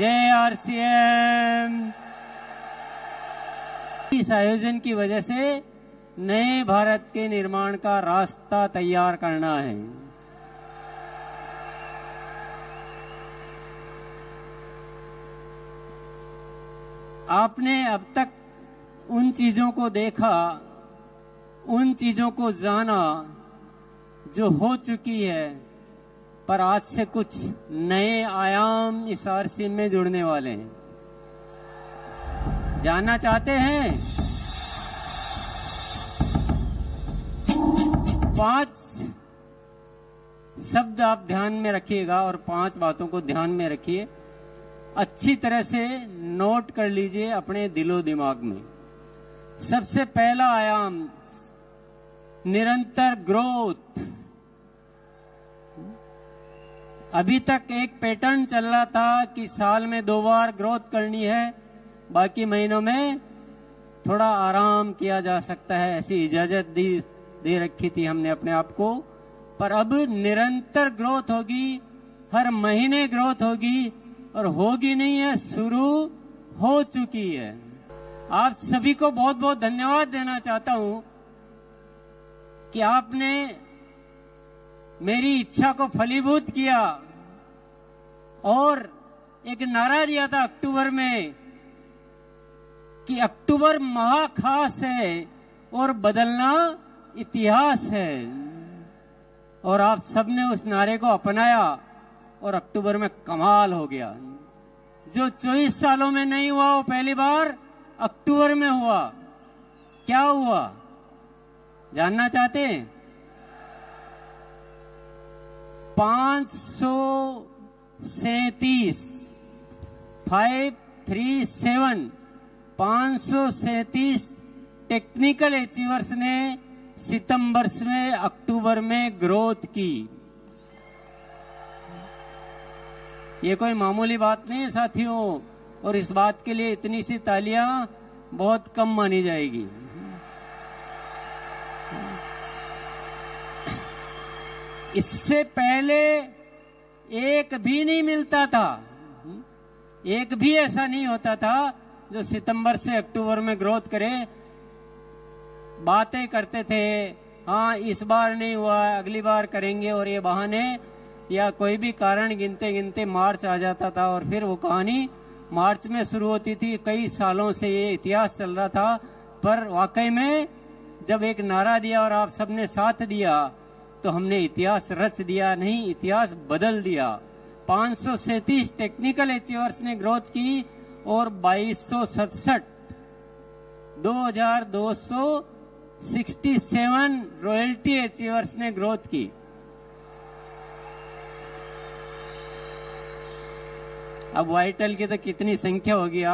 जय आरसीएम। इस आयोजन की वजह से नए भारत के निर्माण का रास्ता तैयार करना है। आपने अब तक उन चीजों को देखा, उन चीजों को जाना जो हो चुकी है, पर आज से कुछ नए आयाम इस आरसीएम में जुड़ने वाले हैं। जानना चाहते हैं? 5 शब्द आप ध्यान में रखिएगा और 5 बातों को ध्यान में रखिए, अच्छी तरह से नोट कर लीजिए अपने दिलो दिमाग में। सबसे पहला आयाम निरंतर ग्रोथ। अभी तक एक पैटर्न चल रहा था कि साल में 2 बार ग्रोथ करनी है, बाकी महीनों में थोड़ा आराम किया जा सकता है, ऐसी इजाजत दे रखी थी हमने अपने आप को। पर अब निरंतर ग्रोथ होगी, हर महीने ग्रोथ होगी, और होगी नहीं है, शुरू हो चुकी है। आप सभी को बहुत बहुत धन्यवाद देना चाहता हूं कि आपने मेरी इच्छा को फलीभूत किया और एक नारा दिया था अक्टूबर में कि अक्टूबर महाखास है और बदलना इतिहास है, और आप सबने उस नारे को अपनाया और अक्टूबर में कमाल हो गया। जो 24 सालों में नहीं हुआ वो पहली बार अक्टूबर में हुआ। क्या हुआ जानना चाहते हैं? 537 टेक्निकल अचीवर्स ने सितंबर में अक्टूबर में ग्रोथ की। ये कोई मामूली बात नहीं है साथियों, और इस बात के लिए इतनी सी तालियां बहुत कम मानी जाएगी। इससे पहले एक भी नहीं मिलता था, एक भी ऐसा नहीं होता था जो सितंबर से अक्टूबर में ग्रोथ करे। बातें करते थे, हाँ इस बार नहीं हुआ, अगली बार करेंगे, और ये बहाने या कोई भी कारण गिनते गिनते मार्च आ जाता था और फिर वो कहानी मार्च में शुरू होती थी। कई सालों से ये इतिहास चल रहा था, पर वाकई में जब एक नारा दिया और आप सबने साथ दिया तो हमने इतिहास रच दिया, नहीं इतिहास बदल दिया। 537 टेक्निकल अचीवर्स ने ग्रोथ की और 2267 2267 रॉयल्टी अचीवर्स ने ग्रोथ की। अब वाइटल की तो कितनी संख्या होगी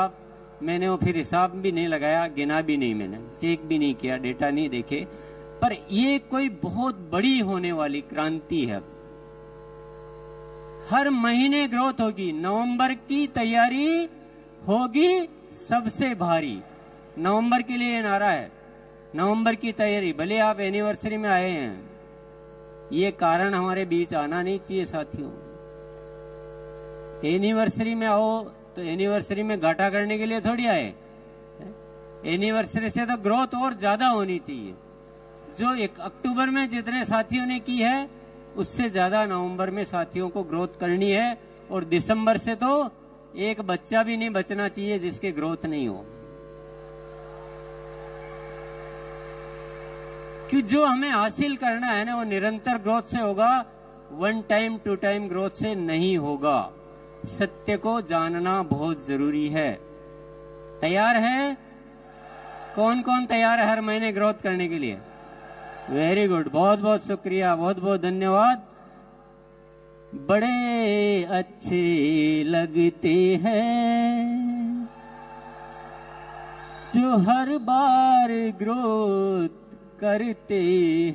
मैंने वो फिर हिसाब भी नहीं लगाया, गिना भी नहीं, मैंने चेक भी नहीं किया, डेटा नहीं देखे, पर ये कोई बहुत बड़ी होने वाली क्रांति है। हर महीने ग्रोथ होगी। नवंबर की तैयारी होगी सबसे भारी। नवंबर के लिए नारा है, नवंबर की तैयारी। भले आप एनिवर्सरी में आए हैं, ये कारण हमारे बीच आना नहीं चाहिए साथियों। एनिवर्सरी में आओ तो एनिवर्सरी में घाटा करने के लिए थोड़ी आए। एनिवर्सरी से तो ग्रोथ और ज्यादा होनी चाहिए। जो 1 अक्टूबर में जितने साथियों ने की है उससे ज्यादा नवंबर में साथियों को ग्रोथ करनी है, और दिसंबर से तो एक बच्चा भी नहीं बचना चाहिए जिसके ग्रोथ नहीं हो। कि जो हमें हासिल करना है ना वो निरंतर ग्रोथ से होगा, 1 टाइम 2 टाइम ग्रोथ से नहीं होगा। सत्य को जानना बहुत जरूरी है। तैयार है? कौन कौन तैयार है हर महीने ग्रोथ करने के लिए? वेरी गुड, बहुत बहुत शुक्रिया, बहुत बहुत धन्यवाद। बड़े अच्छे लगते हैं जो हर बार ग्रोथ करते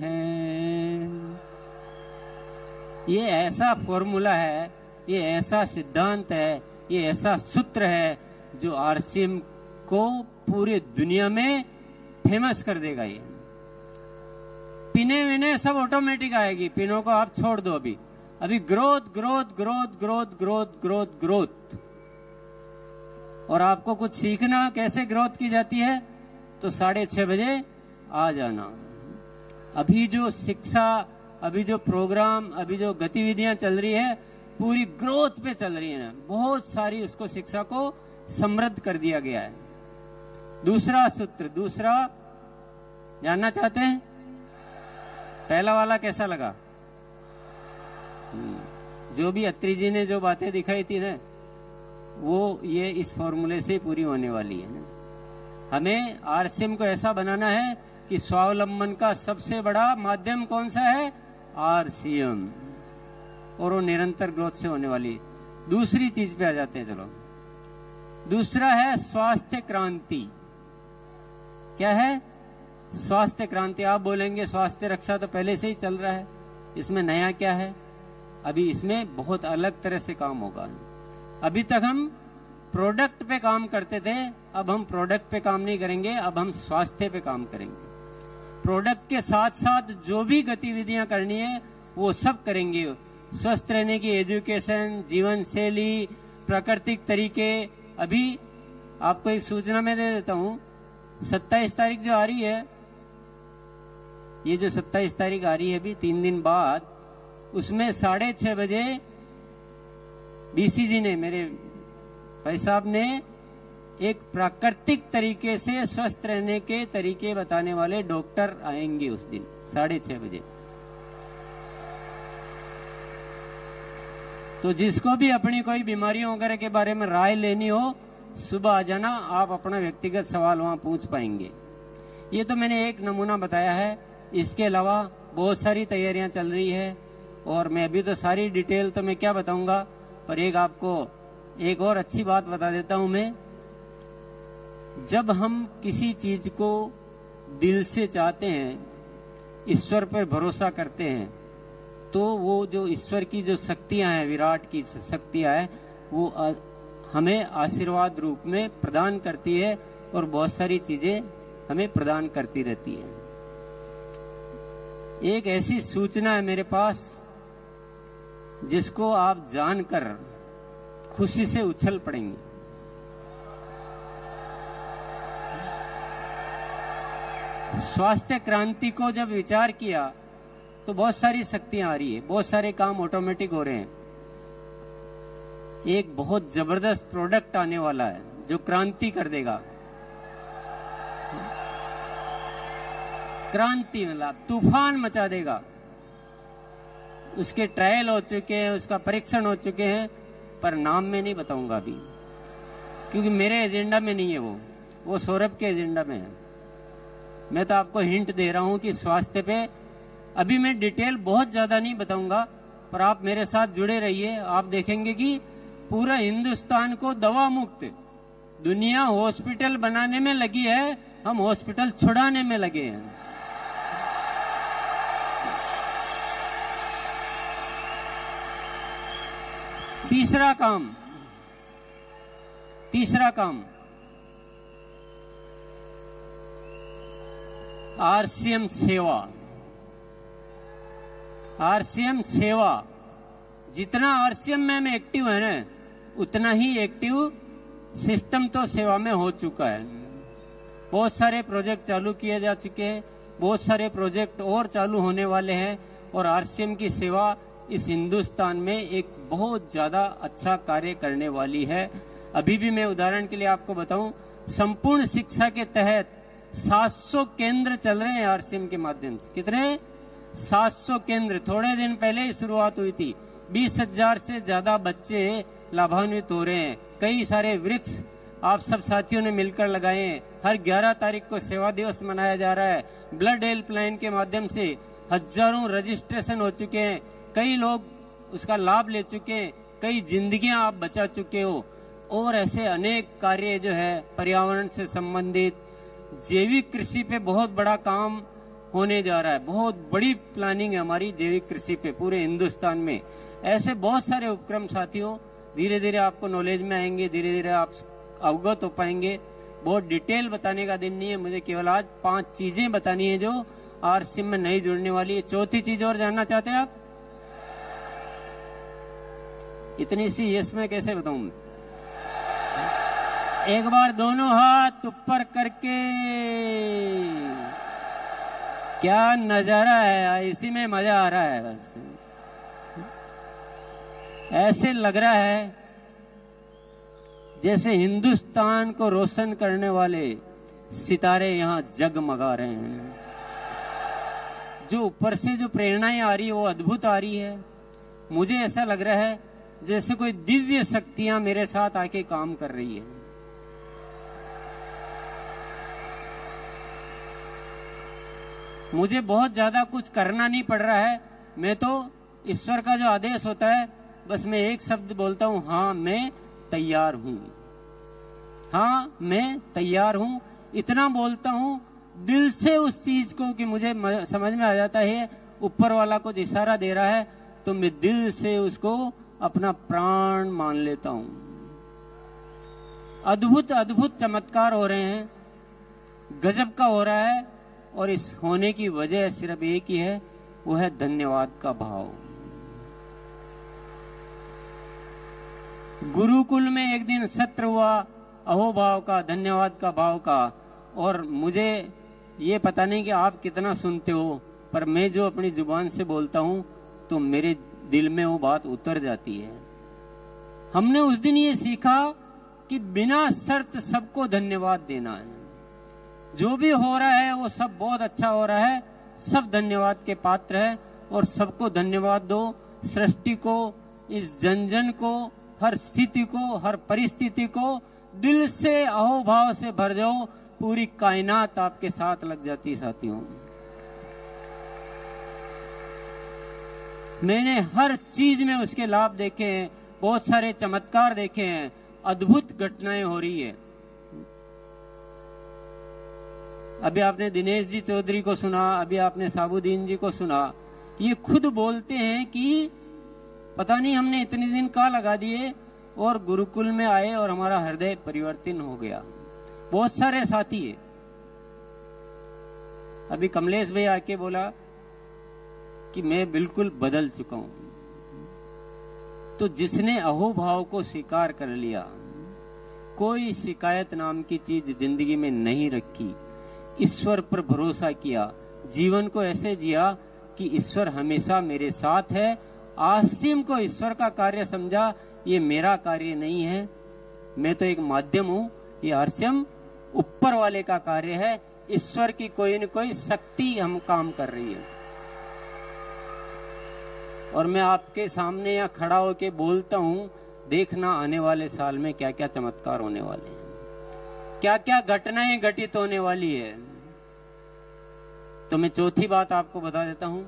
हैं। ये ऐसा फॉर्मूला है, ये ऐसा सिद्धांत है, ये ऐसा सूत्र है जो आरसीएम को पूरे दुनिया में फेमस कर देगा। ये पिने विने सब ऑटोमेटिक आएगी, पिनों को आप छोड़ दो। अभी growth growth growth growth growth growth growth. और आपको कुछ सीखना कैसे ग्रोथ की जाती है, तो 6:30 बजे आ जाना। अभी जो शिक्षा, अभी जो प्रोग्राम, अभी जो गतिविधियां चल रही है, पूरी ग्रोथ पे चल रही है। बहुत सारी उसको शिक्षा को समृद्ध कर दिया गया है। दूसरा सूत्र, दूसरा जानना चाहते हैं? पहला वाला कैसा लगा? जो भी अत्री जी ने जो बातें दिखाई थी ना, वो ये इस फॉर्मूले से पूरी होने वाली है ना। हमें आरसीएम को ऐसा बनाना है कि स्वावलंबन का सबसे बड़ा माध्यम कौन सा है? आरसीएम, और वो निरंतर ग्रोथ से होने वाली। दूसरी चीज पे आ जाते हैं, चलो। दूसरा है स्वास्थ्य क्रांति। क्या है? स्वास्थ्य क्रांति। आप बोलेंगे स्वास्थ्य रक्षा तो पहले से ही चल रहा है, इसमें नया क्या है? अभी इसमें बहुत अलग तरह से काम होगा। अभी तक हम प्रोडक्ट पे काम करते थे, अब हम प्रोडक्ट पे काम नहीं करेंगे, अब हम स्वास्थ्य पे काम करेंगे। प्रोडक्ट के साथ साथ जो भी गतिविधियां करनी है वो सब करेंगे। स्वस्थ रहने की एजुकेशन, जीवन शैली, प्राकृतिक तरीके। अभी आपको एक सूचना मैं दे देता हूं, 27 तारीख जो आ रही है, ये जो 27 तारीख आ रही है अभी 3 दिन बाद, उसमें 6:30 बजे बीसीजी ने, मेरे भाई साहब ने, एक प्राकृतिक तरीके से स्वस्थ रहने के तरीके बताने वाले डॉक्टर आएंगे उस दिन 6:30 बजे। तो जिसको भी अपनी कोई बीमारियों वगैरह के बारे में राय लेनी हो, सुबह आ जाना, आप अपना व्यक्तिगत सवाल वहां पूछ पाएंगे। ये तो मैंने एक नमूना बताया है, इसके अलावा बहुत सारी तैयारियां चल रही है, और मैं अभी तो सारी डिटेल तो मैं क्या बताऊंगा, पर एक आपको एक और अच्छी बात बता देता हूं मैं। जब हम किसी चीज को दिल से चाहते हैं, ईश्वर पर भरोसा करते हैं, तो वो जो ईश्वर की जो शक्तियां हैं, विराट की शक्तियां हैं, वो हमें आशीर्वाद रूप में प्रदान करती है, और बहुत सारी चीजें हमें प्रदान करती रहती है। एक ऐसी सूचना है मेरे पास जिसको आप जानकर खुशी से उछल पड़ेंगे। स्वास्थ्य क्रांति को जब विचार किया तो बहुत सारी शक्तियां आ रही है, बहुत सारे काम ऑटोमेटिक हो रहे हैं। एक बहुत जबरदस्त प्रोडक्ट आने वाला है जो क्रांति कर देगा। क्रांति मतलब तूफान मचा देगा। उसके ट्रायल हो चुके हैं, उसका परीक्षण हो चुके हैं, पर नाम में नहीं बताऊंगा अभी, क्योंकि मेरे एजेंडा में नहीं है वो सौरभ के एजेंडा में है। मैं तो आपको हिंट दे रहा हूं कि स्वास्थ्य पे अभी मैं डिटेल बहुत ज्यादा नहीं बताऊंगा, पर आप मेरे साथ जुड़े रहिए। आप देखेंगे कि पूरा हिंदुस्तान को दवा मुक्त, दुनिया हॉस्पिटल बनाने में लगी है, हम हॉस्पिटल छुड़ाने में लगे हैं। तीसरा काम आरसीएम सेवा। आरसीएम सेवा, जितना आरसीएम में एक्टिव है ना, उतना ही एक्टिव सिस्टम तो सेवा में हो चुका है। बहुत सारे प्रोजेक्ट चालू किए जा चुके हैं, बहुत सारे प्रोजेक्ट और चालू होने वाले हैं, और आरसीएम की सेवा इस हिंदुस्तान में एक बहुत ज्यादा अच्छा कार्य करने वाली है। अभी भी मैं उदाहरण के लिए आपको बताऊं, संपूर्ण शिक्षा के तहत 700 केंद्र चल रहे हैं आरसीएम के माध्यम से। कितने? 700 केंद्र। थोड़े दिन पहले ही शुरुआत हुई थी। 20,000 से ज्यादा बच्चे लाभान्वित हो रहे हैं। कई सारे वृक्ष आप सब साथियों ने मिलकर लगाए हैं। हर 11 तारीख को सेवा दिवस मनाया जा रहा है। ब्लड हेल्पलाइन के माध्यम से हजारों रजिस्ट्रेशन हो चुके हैं, कई लोग उसका लाभ ले चुके हैं, कई जिंदगियां आप बचा चुके हो, और ऐसे अनेक कार्य जो है पर्यावरण से संबंधित, जैविक कृषि पे बहुत बड़ा काम होने जा रहा है। बहुत बड़ी प्लानिंग है हमारी जैविक कृषि पे पूरे हिंदुस्तान में। ऐसे बहुत सारे उपक्रम साथियों धीरे धीरे आपको नॉलेज में आएंगे, धीरे धीरे आप अवगत हो पाएंगे। बहुत डिटेल बताने का दिन नहीं है, मुझे केवल आज 5 चीजें बतानी है जो आरसीएम में नई जुड़ने वाली है। चौथी चीज और जानना चाहते हैं आप? इतनी सी यस मैं कैसे बताऊं? एक बार दोनों हाथ ऊपर करके, क्या नजारा है, इसी में मजा आ रहा है। बस ऐसे लग रहा है जैसे हिंदुस्तान को रोशन करने वाले सितारे यहाँ जगमगा रहे हैं। जो ऊपर से जो प्रेरणाएं आ रही है वो अद्भुत आ रही है। मुझे ऐसा लग रहा है जैसे कोई दिव्य शक्तियां मेरे साथ आके काम कर रही है। मुझे बहुत ज्यादा कुछ करना नहीं पड़ रहा है। मैं तो ईश्वर का जो आदेश होता है बस मैं एक शब्द बोलता हूं, हाँ मैं तैयार हूं, हाँ मैं तैयार हूं। इतना बोलता हूं दिल से उस चीज को कि मुझे समझ में आ जाता है ऊपर वाला कुछ इशारा दे रहा है तो मैं दिल से उसको अपना प्राण मान लेता हूं। अद्भुत अद्भुत चमत्कार हो रहे हैं, गजब का हो रहा है। और इस होने की वजह सिर्फ एक ही है, वो है धन्यवाद का भाव। गुरुकुल में एक दिन सत्र हुआ अहोभाव का, धन्यवाद का भाव का। और मुझे ये पता नहीं कि आप कितना सुनते हो, पर मैं जो अपनी जुबान से बोलता हूं तो मेरे दिल में वो बात उतर जाती है। हमने उस दिन ये सीखा कि बिना शर्त सबको धन्यवाद देना है। जो भी हो रहा है वो सब बहुत अच्छा हो रहा है, सब धन्यवाद के पात्र है और सबको धन्यवाद दो। सृष्टि को, इस जन जन को, हर स्थिति को, हर परिस्थिति को दिल से अहोभाव से भर जाओ, पूरी कायनात आपके साथ लग जाती। साथियों, मैंने हर चीज में उसके लाभ देखे हैं, बहुत सारे चमत्कार देखे हैं, अद्भुत घटनाएं हो रही है। अभी आपने दिनेश जी चौधरी को सुना, अभी आपने साबुद्दीन जी को सुना। ये खुद बोलते हैं कि पता नहीं हमने इतने दिन कहाँ लगा दिए और गुरुकुल में आए और हमारा हृदय परिवर्तन हो गया। बहुत सारे साथी है। अभी कमलेश भाई आके बोला कि मैं बिल्कुल बदल चुका हूं। तो जिसने अहोभाव को स्वीकार कर लिया, कोई शिकायत नाम की चीज जिंदगी में नहीं रखी, ईश्वर पर भरोसा किया, जीवन को ऐसे जिया कि ईश्वर हमेशा मेरे साथ है, आसिम को ईश्वर का कार्य समझा, ये मेरा कार्य नहीं है, मैं तो एक माध्यम हूं, ये आसिम ऊपर वाले का कार्य है, ईश्वर की कोई न कोई शक्ति हम काम कर रही है। और मैं आपके सामने यहाँ खड़ा होके बोलता हूं, देखना आने वाले साल में क्या क्या चमत्कार होने वाले हैं, क्या क्या घटनाएं घटित होने वाली है। तो मैं चौथी बात आपको बता देता हूं,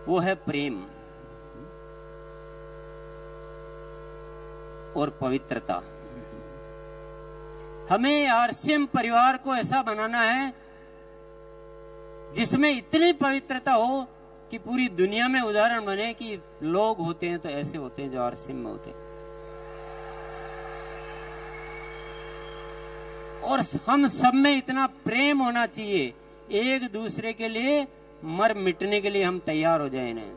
वो है प्रेम और पवित्रता। हमें आरसीएम परिवार को ऐसा बनाना है जिसमें इतनी पवित्रता हो कि पूरी दुनिया में उदाहरण बने कि लोग होते हैं तो ऐसे होते हैं जो आरसीएम में होते हैं। और हम सब में इतना प्रेम होना चाहिए, एक दूसरे के लिए मर मिटने के लिए हम तैयार हो जाए। नहीं,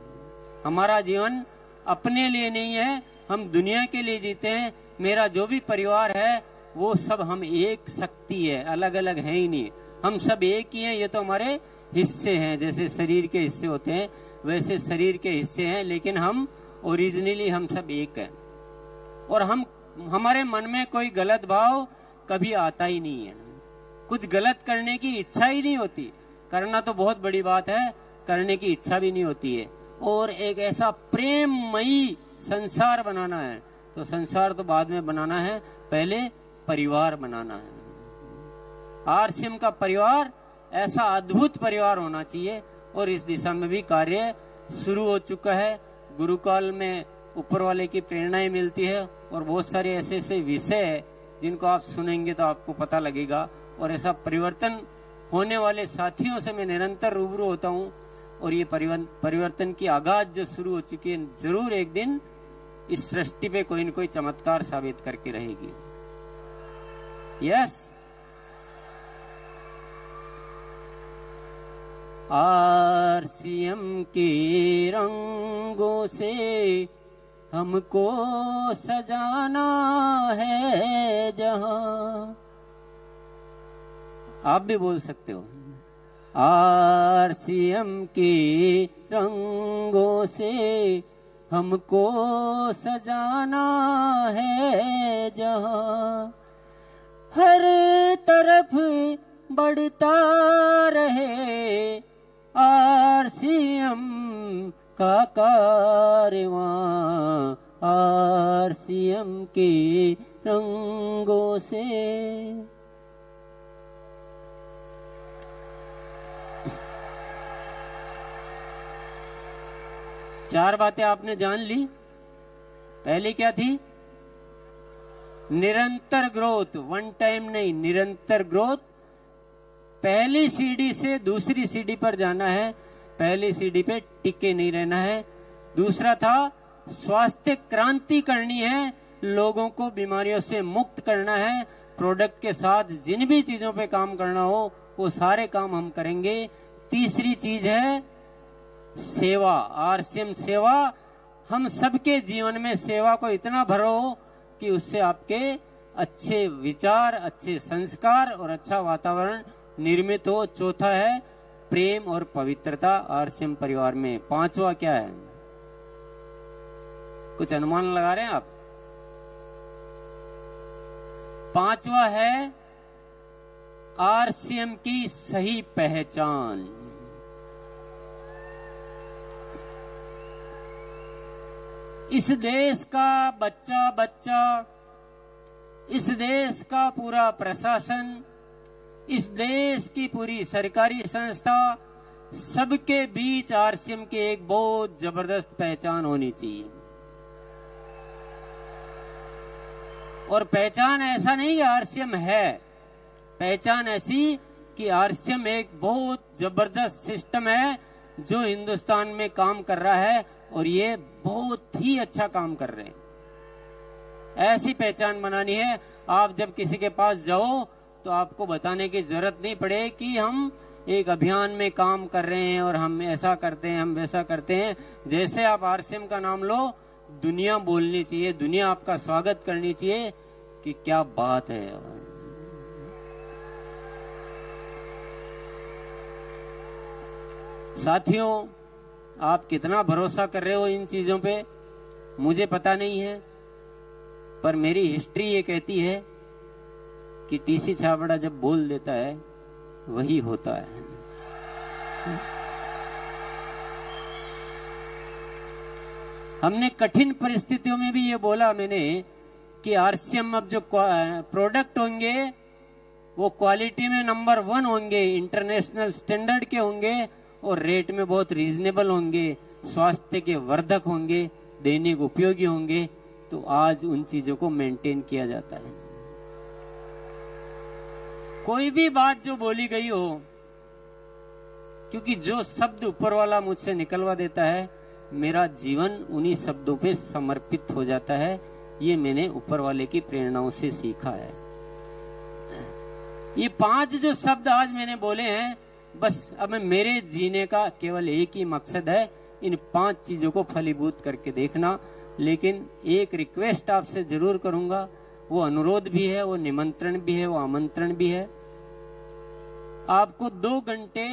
हमारा जीवन अपने लिए नहीं है, हम दुनिया के लिए जीते हैं। मेरा जो भी परिवार है वो सब हम एक शक्ति है, अलग अलग है ही नहीं, हम सब एक ही हैं। ये तो हमारे हिस्से हैं, जैसे शरीर के हिस्से होते हैं वैसे शरीर के हिस्से हैं, लेकिन हम ओरिजिनली हम सब एक हैं। और हमारे मन में कोई गलत भाव कभी आता ही नहीं है, कुछ गलत करने की इच्छा ही नहीं होती। करना तो बहुत बड़ी बात है, करने की इच्छा भी नहीं होती है। और एक ऐसा प्रेममयी संसार बनाना है, तो संसार तो बाद में बनाना है, पहले परिवार बनाना है। आरसीएम का परिवार ऐसा अद्भुत परिवार होना चाहिए और इस दिशा में भी कार्य शुरू हो चुका है। गुरुकाल में ऊपर वाले की प्रेरणाएं मिलती है और बहुत सारे ऐसे ऐसे विषय है जिनको आप सुनेंगे तो आपको पता लगेगा। और ऐसा परिवर्तन होने वाले साथियों से मैं निरंतर रूबरू होता हूँ और ये परिवर्तन की आगाज जो शुरू हो चुकी है, जरूर एक दिन इस सृष्टि पे कोई न कोई चमत्कार साबित करके रहेगी। यस, आरसीएम के रंगों से हमको सजाना है जहां। आप भी बोल सकते हो। आरसीएम के रंगों से हमको सजाना है जहां, हर तरफ बढ़ता रहे आरसीएम का कारवां, आरसीएम के रंगों से। चार बातें आपने जान ली। पहली क्या थी? निरंतर ग्रोथ, वन टाइम नहीं, निरंतर ग्रोथ। पहली सीढ़ी से दूसरी सीढ़ी पर जाना है, पहली सीढ़ी पे टिके नहीं रहना है। दूसरा था स्वास्थ्य क्रांति करनी है, लोगों को बीमारियों से मुक्त करना है। प्रोडक्ट के साथ जिन भी चीजों पे काम करना हो वो सारे काम हम करेंगे। तीसरी चीज है सेवा, आरसीएम सेवा। हम सबके जीवन में सेवा को इतना भरो कि उससे आपके अच्छे विचार, अच्छे संस्कार और अच्छा वातावरण निर्मित हो। चौथा है प्रेम और पवित्रता आरसीएम परिवार में। पांचवा क्या है? कुछ अनुमान लगा रहे हैं आप? पांचवा है आरसीएम की सही पहचान। इस देश का बच्चा बच्चा, इस देश का पूरा प्रशासन, इस देश की पूरी सरकारी संस्था, सबके बीच आरसीएम की एक बहुत जबरदस्त पहचान होनी चाहिए। और पहचान ऐसा नहीं कि आरसीएम है, पहचान ऐसी कि आरसीएम एक बहुत जबरदस्त सिस्टम है जो हिंदुस्तान में काम कर रहा है और ये बहुत ही अच्छा काम कर रहे हैं। ऐसी पहचान बनानी है। आप जब किसी के पास जाओ तो आपको बताने की जरूरत नहीं पड़े कि हम एक अभियान में काम कर रहे हैं और हम ऐसा करते हैं, हम वैसा करते हैं। जैसे आप आरसीएम का नाम लो, दुनिया बोलनी चाहिए, दुनिया आपका स्वागत करनी चाहिए कि क्या बात है यार। साथियों, आप कितना भरोसा कर रहे हो इन चीजों पे मुझे पता नहीं है, पर मेरी हिस्ट्री ये कहती है कि टीसी छाबड़ा जब बोल देता है वही होता है। हमने कठिन परिस्थितियों में भी ये बोला मैंने कि आरसीएम अब जो प्रोडक्ट होंगे वो क्वालिटी में नंबर 1 होंगे, इंटरनेशनल स्टैंडर्ड के होंगे और रेट में बहुत रीजनेबल होंगे, स्वास्थ्य के वर्धक होंगे, दैनिक उपयोगी होंगे। तो आज उन चीजों को मेंटेन किया जाता है। कोई भी बात जो बोली गई हो, क्योंकि जो शब्द ऊपर वाला मुझसे निकलवा देता है, मेरा जीवन उन्हीं शब्दों पे समर्पित हो जाता है। ये मैंने ऊपर वाले की प्रेरणाओं से सीखा है। ये 5 जो शब्द आज मैंने बोले हैं, बस अब मेरे जीने का केवल एक ही मकसद है, इन 5 चीजों को फलीभूत करके देखना। लेकिन एक रिक्वेस्ट आपसे जरूर करूंगा, वो अनुरोध भी है, वो निमंत्रण भी है, वो आमंत्रण भी है। आपको 2 घंटे,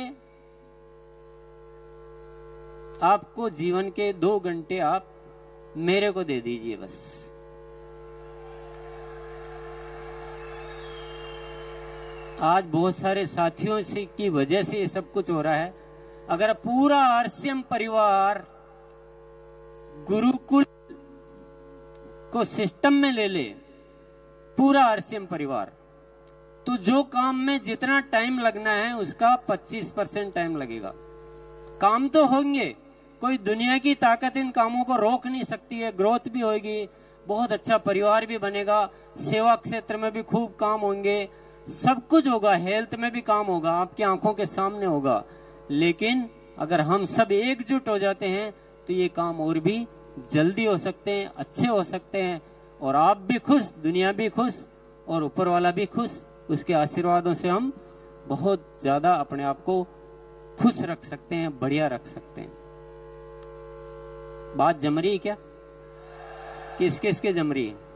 आपको जीवन के 2 घंटे आप मेरे को दे दीजिए बस। आज बहुत सारे साथियों से की वजह से ये सब कुछ हो रहा है। अगर पूरा आरसीएम परिवार गुरुकुल को सिस्टम में ले ले, पूरा आरसीएम परिवार, तो जो काम में जितना टाइम लगना है उसका 25% टाइम लगेगा। काम तो होंगे, कोई दुनिया की ताकत इन कामों को रोक नहीं सकती है। ग्रोथ भी होगी, बहुत अच्छा परिवार भी बनेगा, सेवा क्षेत्र में भी खूब काम होंगे, सब कुछ होगा, हेल्थ में भी काम होगा, आपकी आंखों के सामने होगा। लेकिन अगर हम सब एकजुट हो जाते हैं तो ये काम और भी जल्दी हो सकते हैं, अच्छे हो सकते हैं, और आप भी खुश, दुनिया भी खुश और ऊपर वाला भी खुश। उसके आशीर्वादों से हम बहुत ज्यादा अपने आप को खुश रख सकते हैं, बढ़िया रख सकते हैं। बात जम रही है क्या? किस किस के जम रही है?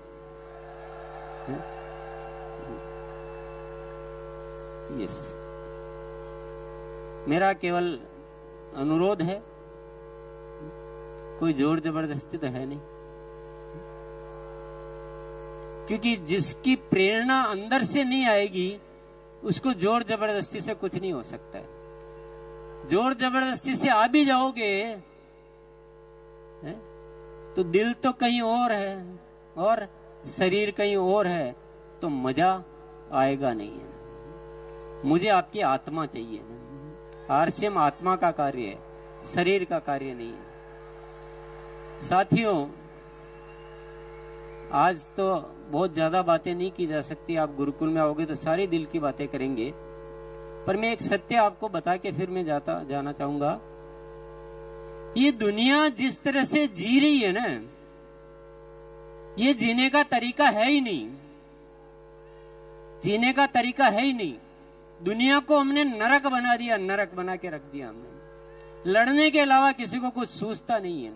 यस, मेरा केवल अनुरोध है, कोई जोर जबरदस्ती तो है नहीं, क्योंकि जिसकी प्रेरणा अंदर से नहीं आएगी उसको जोर जबरदस्ती से कुछ नहीं हो सकता है। जोर जबरदस्ती से आ भी जाओगे तो दिल तो कहीं और है और शरीर कहीं और है, तो मजा आएगा नहीं है। मुझे आपकी आत्मा चाहिए ना। आरसीएम आत्मा का कार्य है, शरीर का कार्य नहीं है। साथियों, आज तो बहुत ज्यादा बातें नहीं की जा सकती, आप गुरुकुल में आओगे तो सारी दिल की बातें करेंगे, पर मैं एक सत्य आपको बता के फिर मैं जाना चाहूंगा। ये दुनिया जिस तरह से जी रही है ना, ये जीने का तरीका है ही नहीं, जीने का तरीका है ही नहीं। दुनिया को हमने नरक बना दिया, नरक बना के रख दिया हमने। लड़ने के अलावा किसी को कुछ सूझता नहीं है।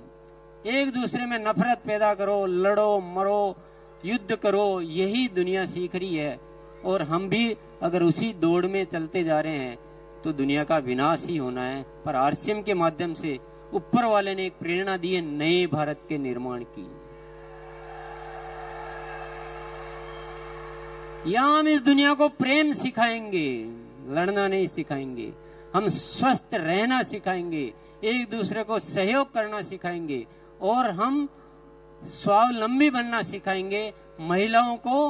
एक दूसरे में नफरत पैदा करो, लड़ो, मरो, युद्ध करो, यही दुनिया सीख रही है। और हम भी अगर उसी दौड़ में चलते जा रहे हैं तो दुनिया का विनाश ही होना है। पर आरसीएम के माध्यम से ऊपर वाले ने एक प्रेरणा दी है नए भारत के निर्माण की। यहां हम इस दुनिया को प्रेम सिखाएंगे, लड़ना नहीं सिखाएंगे। हम स्वस्थ रहना सिखाएंगे, एक दूसरे को सहयोग करना सिखाएंगे, और हम स्वावलंबी बनना सिखाएंगे। महिलाओं को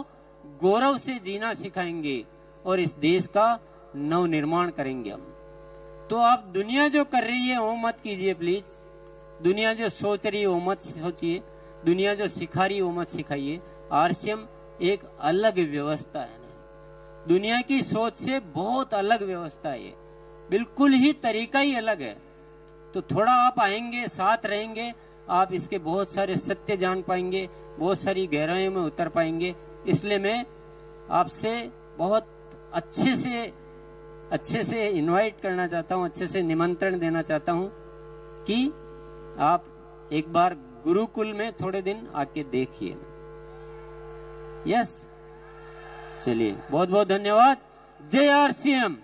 गौरव से जीना सिखाएंगे और इस देश का नव निर्माण करेंगे हम। तो आप दुनिया जो कर रही है वो मत कीजिए प्लीज। दुनिया जो सोच रही है वो मत सोचिए, दुनिया जो सिखा रही है वो मत सिखाइए। आरसीएम एक अलग व्यवस्था है ना, दुनिया की सोच से बहुत अलग व्यवस्था है, बिल्कुल ही तरीका ही अलग है। तो थोड़ा आप आएंगे, साथ रहेंगे, आप इसके बहुत सारे सत्य जान पाएंगे, बहुत सारी गहराइयों में उतर पाएंगे। इसलिए मैं आपसे बहुत अच्छे से इनवाइट करना चाहता हूं, अच्छे से निमंत्रण देना चाहता हूं कि आप एक बार गुरुकुल में थोड़े दिन आके देखिए। यस, चलिए, बहुत बहुत धन्यवाद। जय आरसीएम।